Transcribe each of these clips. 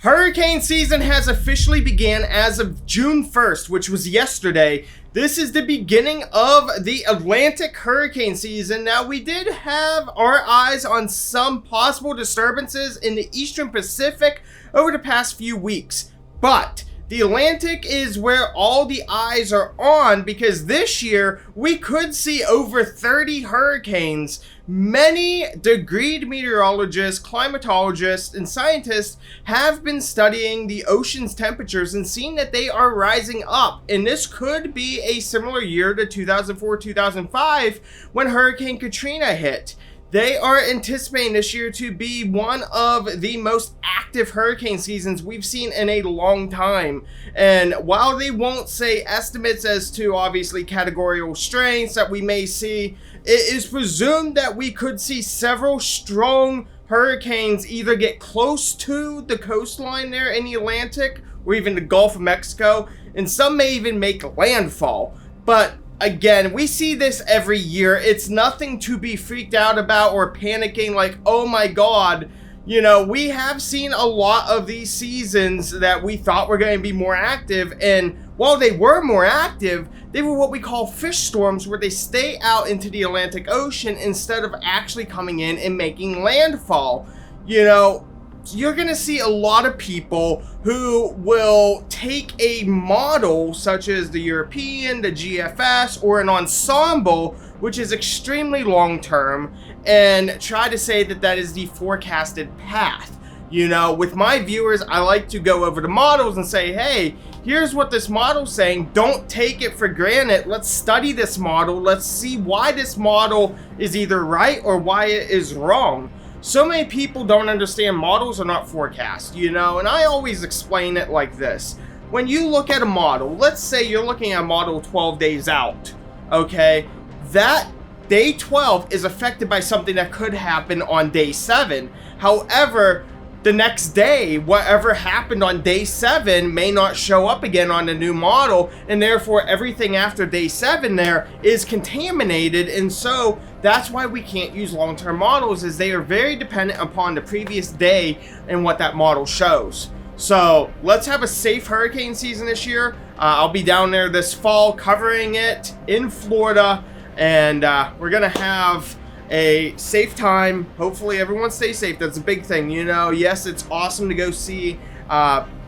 Hurricane season has officially began as of June 1st, which was yesterday. This is the beginning of the Atlantic hurricane season. Now, we did have our eyes on some possible disturbances in the Eastern Pacific over the past few weeks, but the Atlantic is where all the eyes are on because this year we could see over 30 hurricanes. Many degreed meteorologists, climatologists, and scientists have been studying the ocean's temperatures and seeing that they are rising up. And this could be a similar year to 2004-2005 when Hurricane Katrina hit. They are anticipating this year to be one of the most active hurricane seasons we've seen in a long time. And while they won't say estimates as to obviously categorical strengths that we may see, it is presumed that we could see several strong hurricanes either get close to the coastline there in the Atlantic or even the Gulf of Mexico, and some may even make landfall. But again, we see this every year. It's nothing to be freaked out about or panicking like, oh my god. You know, we have seen a lot of these seasons that we thought were going to be more active, and while they were more active, they were what we call fish storms, where they stay out into the Atlantic Ocean instead of actually coming in and making landfall. You know, you're going to see a lot of people who will take a model such as the European, the GFS, or an ensemble, which is extremely long term, and try to say that that is the forecasted path. You know, with my viewers, I like to go over the models and say, hey, here's what this model's saying. Don't take it for granted. Let's study this model. Let's see why this model is either right or why it is wrong. So many people don't understand models are not forecasts, you know, and I always explain it like this. When you look at a model, let's say you're looking at a model 12 days out, okay? That day 12 is affected by something that could happen on day 7. However, the next day, whatever happened on day 7 may not show up again on the new model, and therefore everything after day 7 there is contaminated, and so that's why we can't use long-term models, as they are very dependent upon the previous day and what that model shows. So let's have a safe hurricane season this year. I'll be down there this fall covering it in Florida, and we're gonna have a safe time. Hopefully everyone stays safe. That's a big thing, you know. Yes, it's awesome to go see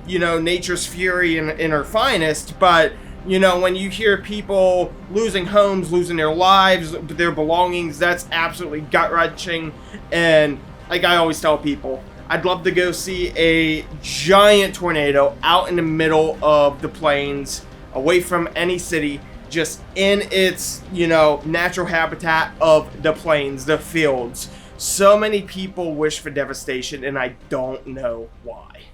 you know, nature's fury in her finest, but you know, when you hear people losing homes, losing their lives, their belongings, that's absolutely gut-wrenching. And like I always tell people, I'd love to go see a giant tornado out in the middle of the plains, away from any city, just in its, you know, natural habitat of the plains, the fields. So many people wish for devastation, and I don't know why.